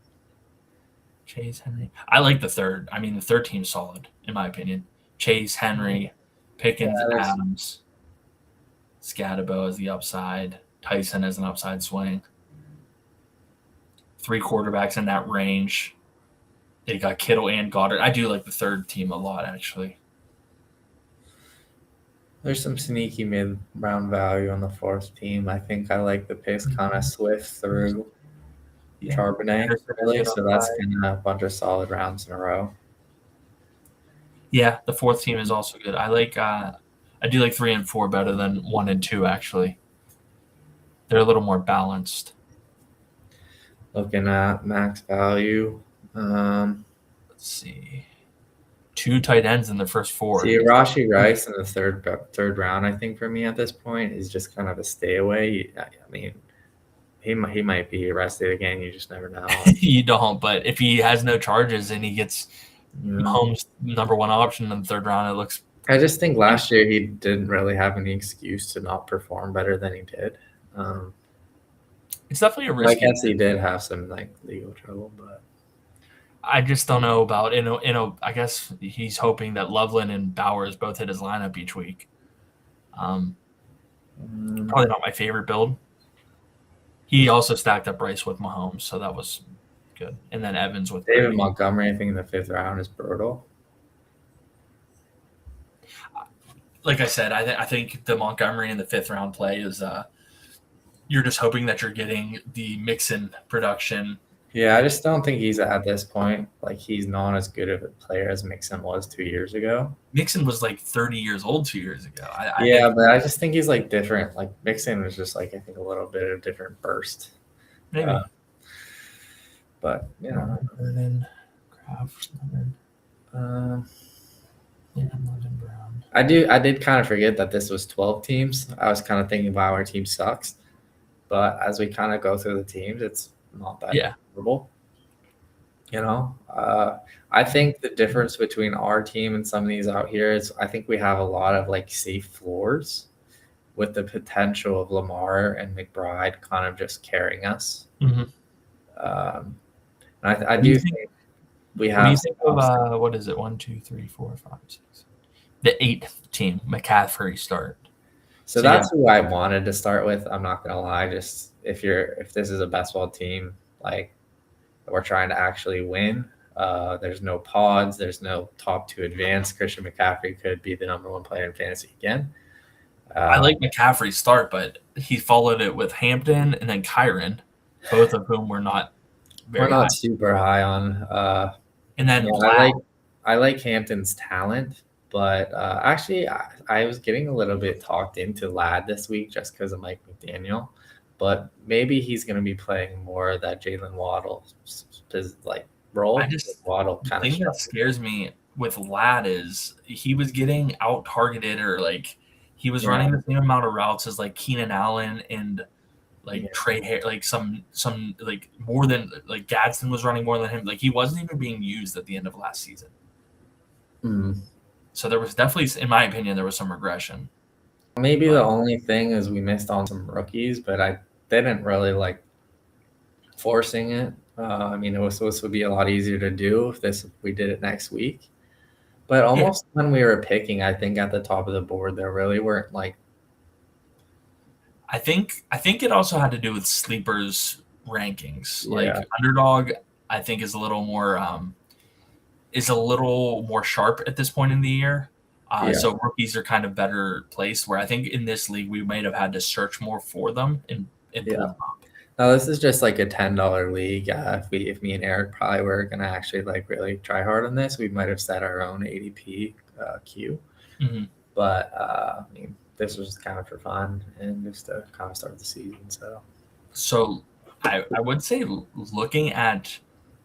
Chase Henry. I like the 3rd. I mean, the 3rd team's solid in my opinion. Chase Henry, Pickens, Adams, Scatabo as the upside, Tyson as an upside swing. 3 quarterbacks in that range. They got Kittle and Goddard. I do like the 3rd team a lot, actually. There's some sneaky mid-round value on the 4th team. I think I like the picks kind of swift through. Yeah. Charbonnet, Anderson is really. good So on that's side. kind of a bunch of solid rounds in a row. Yeah, the fourth team is also good. I do like 3 and 4 better than 1 and 2 actually. They're a little more balanced. Looking at max value. Let's see. 2 tight ends in the first 4. See, Rashi Rice in the third round, I think for me at this point is just kind of a stay away. I mean, he might be arrested again. You just never know. You don't, but if he has no charges and he gets Yeah. Mahomes' number 1 option in the third round, it looks. I just think last year he didn't really have any excuse to not perform better than he did. It's definitely a I risky. guess he did have some like legal trouble, but I just don't know about I guess he's hoping that Loveland and Bowers both hit his lineup each week. Probably not my favorite build. He also stacked up Bryce with Mahomes, so that was good. And then Evans with David Brady. Montgomery, I think in the 5th round is brutal. Like I said, I think the Montgomery in the 5th round play is you're just hoping that you're getting the Mixon production. Yeah, I just don't think he's at this point. Like he's not as good of a player as Mixon was 2 years ago. Mixon was like 30 years old 2 years ago. But I just think he's like different. Like Mixon was just like I think a little bit of a different burst. Maybe. But you know, Kraft, Brown. I did kind of forget that this was 12 teams. I was kind of thinking, wow, our team sucks. But as we kind of go through the teams, it's not that terrible. You know, I think the difference between our team and some of these out here is I think we have a lot of like safe floors with the potential of Lamar and McBride kind of just carrying us. Mm-hmm. I do think we have. What do you think of what is it? 1, 2, 3, 4, 5, 6. The 8th team, McCaffrey start. So that's who I wanted to start with. I'm not gonna lie. Just if this is a BestBall team, like we're trying to actually win. There's no pods. There's no top 2 advance. Christian McCaffrey could be the number 1 player in fantasy again. I like McCaffrey's start, but he followed it with Hampton and then Kyron, both of whom were not very high. Super high on. And then I like Hampton's talent, but actually I was getting a little bit talked into Ladd this week just because of Mike McDaniel. But maybe he's going to be playing more of that Jalen Waddle role. Waddle kind of. The thing that scares me with Ladd is he was getting out targeted or like he was running the same amount of routes as like Keenan Allen and like Trey Harris, like some like more than like Gadsden was running more than him. Like he wasn't even being used at the end of last season. Mm-hmm. So there was definitely, in my opinion, there was some regression. Maybe the only thing is we missed on some rookies, but I didn't really like forcing it. I mean, it was supposed to be a lot easier to do if we did it next week. But almost when we were picking, I think at the top of the board, there really weren't like. I think it also had to do with sleepers rankings. Like underdog, I think is a little more sharp at this point in the year. So rookies are kind of better placed. Where I think in this league we might have had to search more for them and pull them up. No, this is just like a $10 league. If me and Eric probably were gonna actually like really try hard on this, we might have set our own ADP queue. Mm-hmm. But I mean, this was kind of for fun and just to kind of start the season. So I would say looking at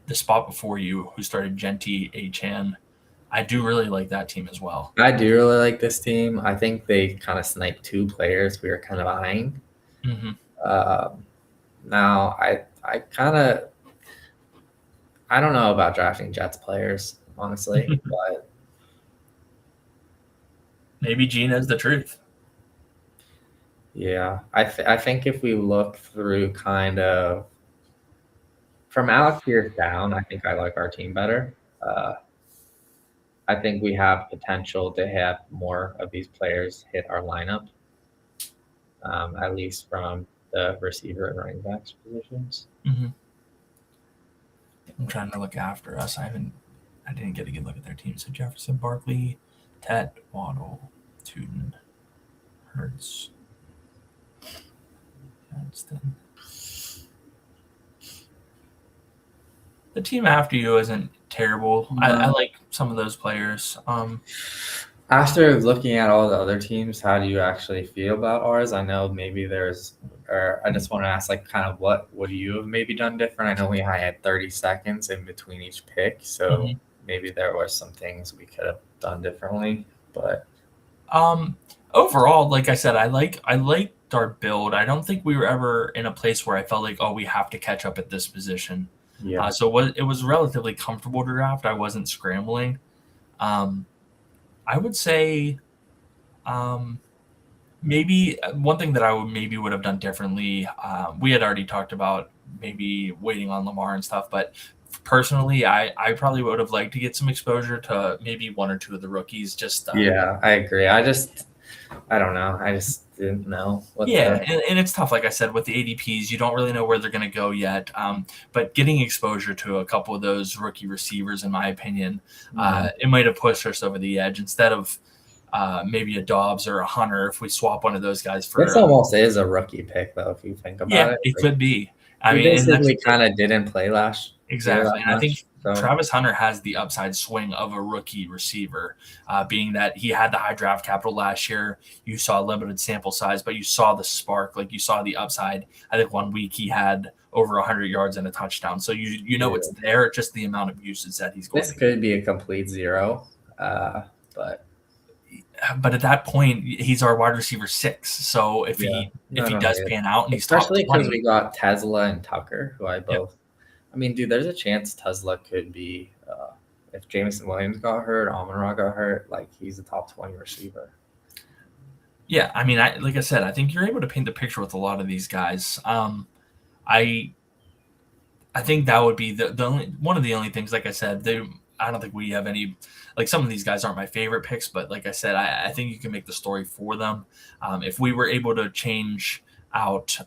the spot before you, who started Genty, Achan, I do really like that team as well. I do really like this team. I think they kind of sniped 2 players we were kind of eyeing. Mm-hmm. Now, I don't know about drafting Jets players, honestly, but maybe Gene is the truth. Yeah, I think if we look through kind of from Alex Pierce down, I think I like our team better. I think we have potential to have more of these players hit our lineup, at least from the receiver and running backs positions. Mm-hmm. I'm trying to look after us. I didn't get a good look at their team. So Jefferson, Barkley, Tet, Waddle, Tootin, Hurts, Gadsden. The team after you isn't terrible. I like some of those players. After looking at all the other teams, how do you actually feel about ours? I know maybe or I just want to ask, like, kind of what would you have maybe done different? I know we had 30 seconds in between each pick, so maybe there were some things we could have done differently. But overall, like I said, I liked our build. I don't think we were ever in a place where I felt like, oh, we have to catch up at this position. yeah, So it was relatively comfortable to draft. I wasn't scrambling. I would say maybe one thing that I would have done differently. We had already talked about maybe waiting on Lamar and stuff, but personally, I probably would have liked to get some exposure to maybe one or two of the rookies. Just yeah, I agree. I don't know. I just didn't know what. And it's tough. Like I said, with the ADPs, you don't really know where they're going to go yet. But getting exposure to a couple of those rookie receivers, in my opinion, it might have pushed us over the edge instead of maybe a Dobbs or a Hunter. If we swap one of those guys for this almost is a rookie pick, though, if you think about it. It could be. I mean, basically kind of didn't play last. Exactly. And I think Travis Hunter has the upside swing of a rookie receiver, being that he had the high draft capital last year. You saw a limited sample size, but you saw the spark, like you saw the upside. I think 1 week he had over 100 yards and a touchdown. So you know it's there, just the amount of usage that he's going to. This could be a complete zero, but at that point, he's our wide receiver 6. So if he does pan out, and he's especially because we got Tesla and Tucker, who I both. Yep. I mean, dude, there's a chance Tesla could be, if Jameson Williams got hurt, Amon-Ra got hurt, like he's a top 20 receiver. Yeah, I mean, like I said, I think you're able to paint the picture with a lot of these guys. I think that would be the only one of the only things. Like I said, I don't think we have any. Like some of these guys aren't my favorite picks, but like I said, I think you can make the story for them. If we were able to change out.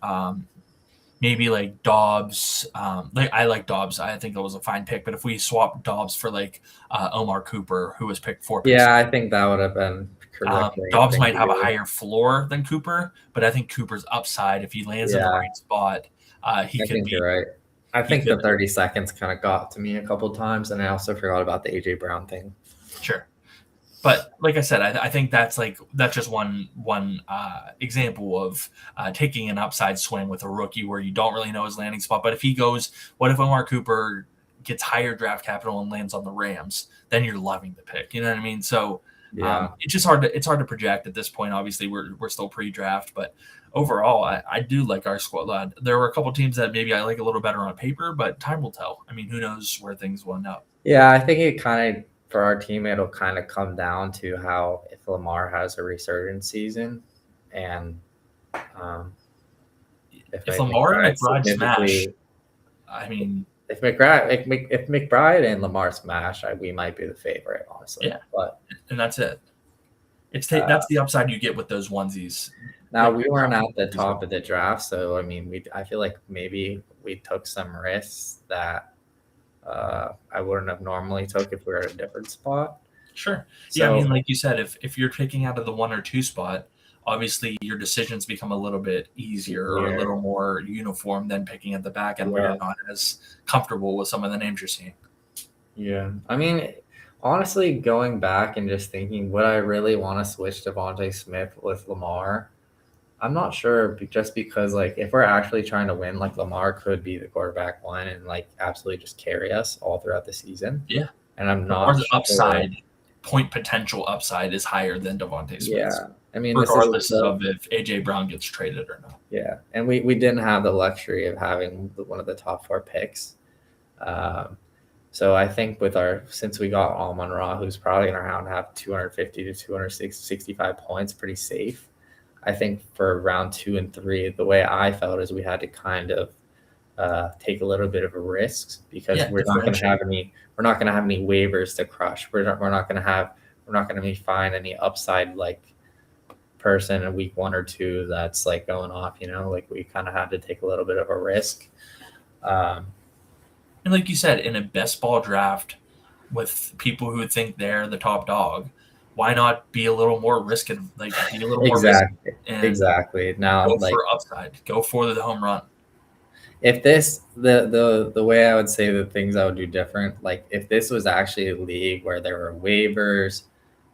Maybe like Dobbs. I like Dobbs. I think that was a fine pick. But if we swap Dobbs for like Omar Cooper, who was picked 4 picks, I think that would have been correct. Dobbs might have a higher floor than Cooper, but I think Cooper's upside, if he lands in the right spot, he could be. You're right. I think the 30 seconds kind of got to me a couple of times, and I also forgot about the AJ Brown thing. Sure. But like I said, I think that's just one example of taking an upside swing with a rookie where you don't really know his landing spot. But if he goes, what if Omar Cooper gets higher draft capital and lands on the Rams? Then you're loving the pick. You know what I mean? So it's just hard to project at this point. Obviously, we're still pre-draft, but overall, I do like our squad. There were a couple teams that maybe I like a little better on paper, but time will tell. I mean, who knows where things will end up? Yeah, I think it kind of. For our team, it'll kind of come down to how if Lamar has a resurgence season, and if Lamar and McBride smash, I mean, if McBride and Lamar smash, we might be the favorite, honestly. Yeah, and that's it. That's the upside you get with those onesies. Now we weren't at the top of the draft, so I mean, I feel like maybe we took some risks that. I wouldn't have normally took if we were at a different spot. Sure. Yeah, I mean, like you said, if you're picking out of the 1 or 2 spot, obviously your decisions become a little bit easier or a little more uniform than picking at the back end where you're not as comfortable with some of the names you're seeing. Yeah. I mean, honestly, going back and just thinking, would I really want to switch Devontae Smith with Lamar? I'm not sure, just because like if we're actually trying to win, like Lamar could be the quarterback 1 and like absolutely just carry us all throughout the season. Yeah, and I'm not. Or the upside point potential upside is higher than Devontae Smith. Yeah, I mean, regardless of if AJ Brown gets traded or not. Yeah, and we didn't have the luxury of having one of the top 4 picks. So I think since we got Amon-Ra, who's probably going to have 250 to 265 points, pretty safe. I think for round 2 and 3, the way I felt is we had to kind of take a little bit of a risk because we're not going to have any waivers to crush. We're not going to find any upside like person in week 1 or 2 that's like going off. Like we kind of had to take a little bit of a risk. And like you said, in a best ball draft with people who think they're the top dog. Why not be a little more risky? Like be a little more exactly. Now, go for upside. Go for the home run. if this the way I would say the things I would do different, like if this was actually a league where there were waivers,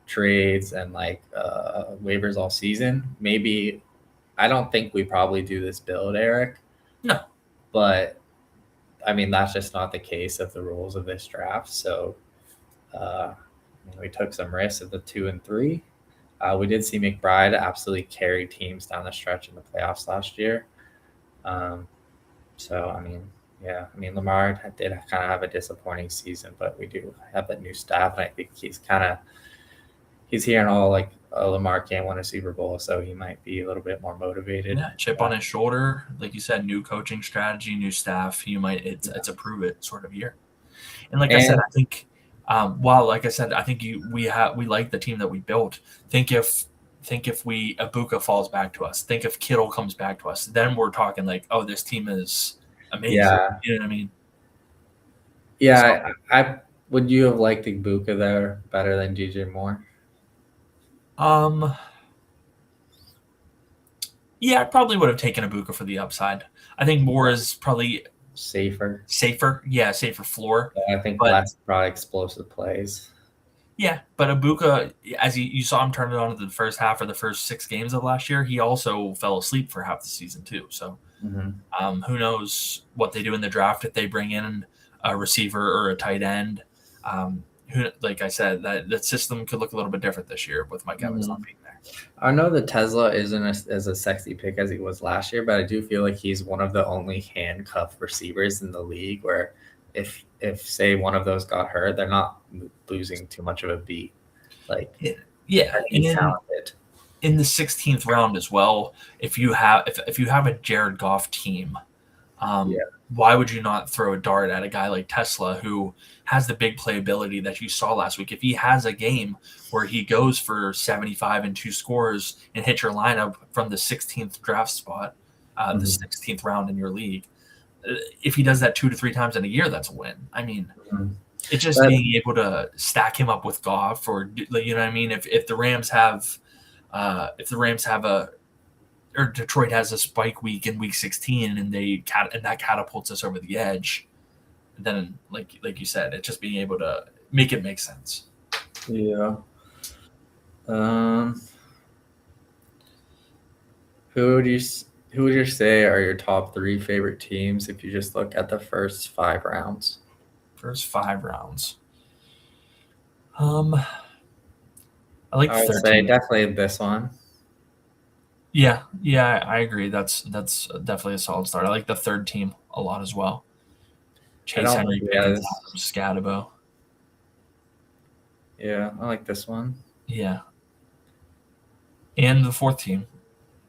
trades, and waivers all season, maybe I don't think we probably do this build, Eric. No. But I mean that's just not the case of the rules of this draft. So we took some risks at the 2 and 3. We did see McBride absolutely carry teams down the stretch in the playoffs last year. So, I mean, Lamar did kind of have a disappointing season, but we do have that new staff, and I think he's hearing all like Lamar can't win a Super Bowl, so he might be a little bit more motivated. Yeah, chip on his shoulder, like you said, new coaching strategy, new staff. It's a prove it sort of year. And I said, I think I think we like the team that we built. Think if Ibuka falls back to us, think if Kittle comes back to us, then we're talking like, oh, this team is amazing. Yeah. You know what I mean? Yeah, so, I would you have liked Ibuka there better than DJ Moore? Yeah, I probably would have taken Ibuka for the upside. I think Moore is probably safer. Yeah, safer floor. Yeah, I think less probably explosive plays. Yeah, but Ibuka, as you saw him turn it on in the first half or the first 6 games of last year, he also fell asleep for half the season too. So who knows what they do in the draft if they bring in a receiver or a tight end. Like I said, that system could look a little bit different this year with Mike Evans not being there. I know that Tesla isn't as a sexy pick as he was last year, but I do feel like he's one of the only handcuffed receivers in the league where if say one of those got hurt, they're not losing too much of a beat. Like he's talented. In the 16th round as well, if you have a Jared Goff team, why would you not throw a dart at a guy like Tesla who has the big playability that you saw last week? If he has a game where he goes for 75 and 2 scores and hits your lineup from the 16th draft spot, the 16th round in your league, if he does that 2 to 3 times in a year, that's a win. I mean, it's just being able to stack him up with Goff, or you know what I mean. If the Rams have, or Detroit has a spike week in week 16, and that catapults us over the edge, then like you said, it's just being able to make it make sense. Yeah. Who would you say are your top 3 favorite teams if you just look at the first 5 rounds? First 5 rounds. I like I would say definitely this one. Yeah, I agree. That's definitely a solid start. I like the 3rd team a lot as well. Chase Henry, Pickens, Scadabo. Yeah, I like this one. Yeah. And the 4th team.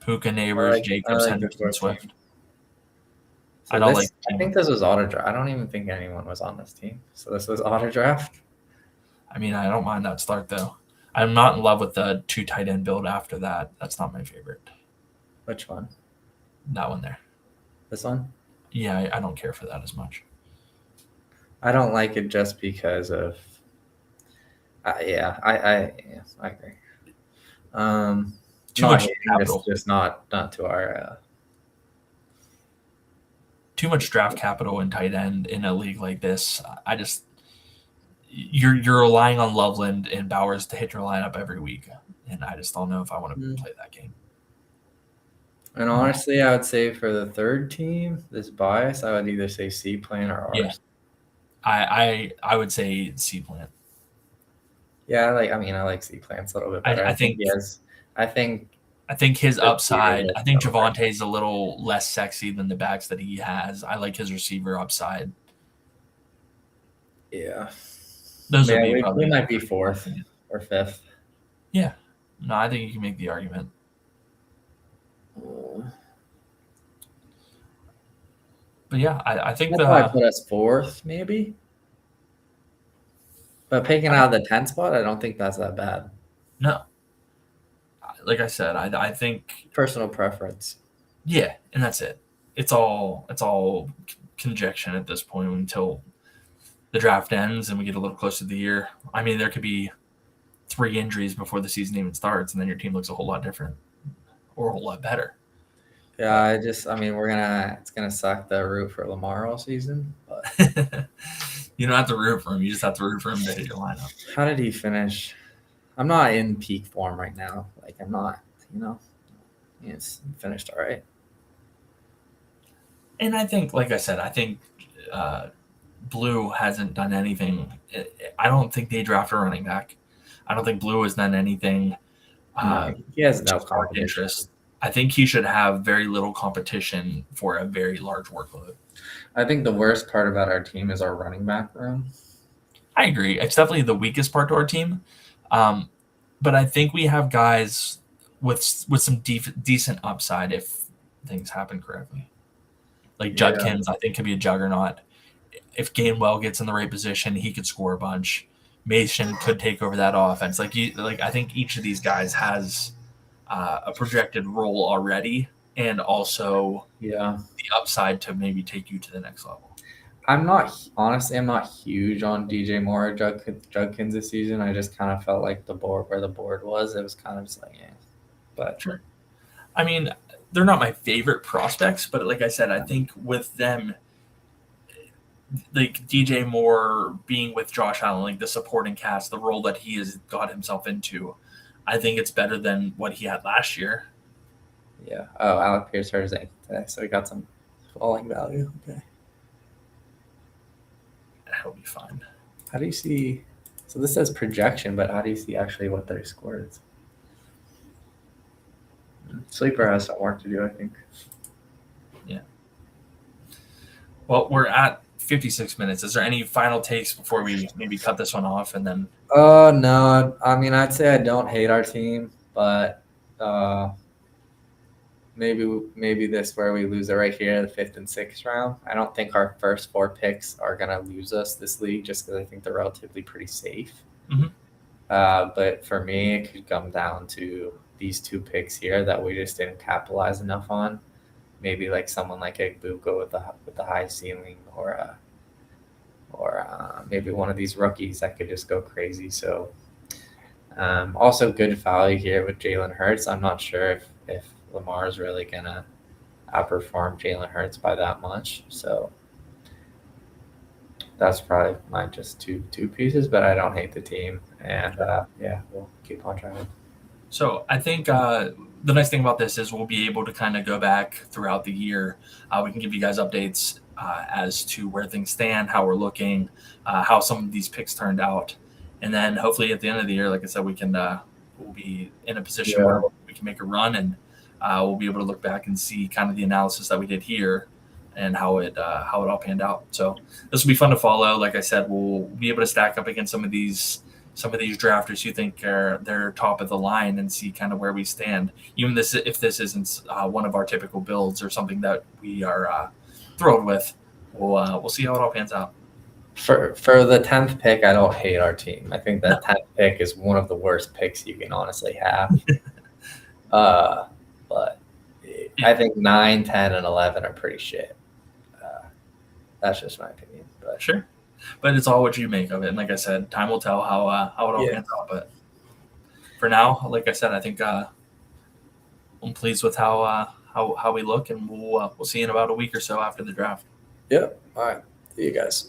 Puka, Neighbors, Jacobs, Henderson, Swift. So I think this was auto draft. I don't even think anyone was on this team. So this was auto draft. I mean, I don't mind that start though. I'm not in love with the 2 tight end build after that. That's not my favorite. Which one? That one there. This one? Yeah, I don't care for that as much. I don't like it just because of I agree. Too much capital. Just not to our too much draft capital in tight end in a league like this. I just you're relying on Loveland and Bowers to hit your lineup every week, and I just don't know if I want to play that game. And honestly, I would say for the 3rd team, this bias, I would either say C plan or ours. Yeah. I would say C plan. Yeah, I like C plans a little bit better. I think his upside. I think Javonte's a little less sexy than the backs that he has. I like his receiver upside. Yeah. We might be 4th or 5th. Yeah. No, I think you can make the argument. But yeah, I think I put us 4th maybe. But picking out the 10th spot, I don't think that's that bad. No. Like I said, I think personal preference. Yeah, and that's it. It's all conjecture at this point until the draft ends and we get a little closer to the year. I mean, there could be 3 injuries before the season even starts, and then your team looks a whole lot different or a whole lot better. Yeah, it's gonna suck to root for Lamar all season. But You don't have to root for him. You just have to root for him to hit your lineup. how did he finish? I'm not in peak form right now. Like I'm not, you know. It's finished all right. And I think, like I said, Blue hasn't done anything. I don't think they draft a running back. I don't think Blue has done anything. No, he has no to spark competition. interest. I think he should have very little competition for a very large workload. I think the worst part about our team is our running back room. I agree. It's definitely the weakest part to our team. But I think we have guys with some decent upside if things happen correctly. Like Judkins, I think could be a juggernaut. If Gainwell gets in the right position, he could score a bunch. Mason could take over that offense. I think each of these guys has a projected role already, and also the upside to maybe take you to the next level. I'm not huge on DJ Moore or Judkins this season. I just kind of felt like the board was, it was kind of just like, yeah. But sure. I mean, they're not my favorite prospects, but like I said, I think with them, like DJ Moore being with Josh Allen, like the supporting cast, the role that he has got himself into, I think it's better than what he had last year. Yeah. Oh, Alec Pierce hurt his ankle today, so he got some falling value. Okay. He'll be fine. How do you see? So this says projection, but how do you see actually what their score is? Sleeper has some work to do, I think. Yeah. Well, we're at 56 minutes. Is there any final takes before we maybe cut this one off and then? No. I mean, I'd say I don't hate our team, but maybe this where we lose it right here, the 5th and 6th round. I don't think our first 4 picks are gonna lose us this league, just because I think they're relatively pretty safe. Mm-hmm. But for me, it could come down to these 2 picks here that we just didn't capitalize enough on. Maybe like someone like Egbuka with the high ceiling, or maybe one of these rookies that could just go crazy. So also good value here with Jalen Hurts. I'm not sure if Lamar is really gonna outperform Jalen Hurts by that much. So that's probably my just two pieces, but I don't hate the team, and we'll keep on trying. So I think the nice thing about this is we'll be able to kind of go back throughout the year. We can give you guys updates as to where things stand, how we're looking, how some of these picks turned out, and then hopefully at the end of the year, like I said, we'll be in a position where we can make a run, and we'll be able to look back and see kind of the analysis that we did here and how it all panned out. So this will be fun to follow. Like I said, we'll be able to stack up against some of these drafters who think they're top of the line and see kind of where we stand. Even if this isn't one of our typical builds or something that we are thrilled with, we'll see how it all pans out. For the 10th pick, I don't hate our team. I think that 10th pick is one of the worst picks you can honestly have. But I think 9, 10, and 11 are pretty shit. That's just my opinion. But sure. But it's all what you make of it. And like I said, time will tell how it all pans out. But for now, like I said, I think I'm pleased with how we look, and we'll see you in about a week or so after the draft. Yep. All right. See you guys.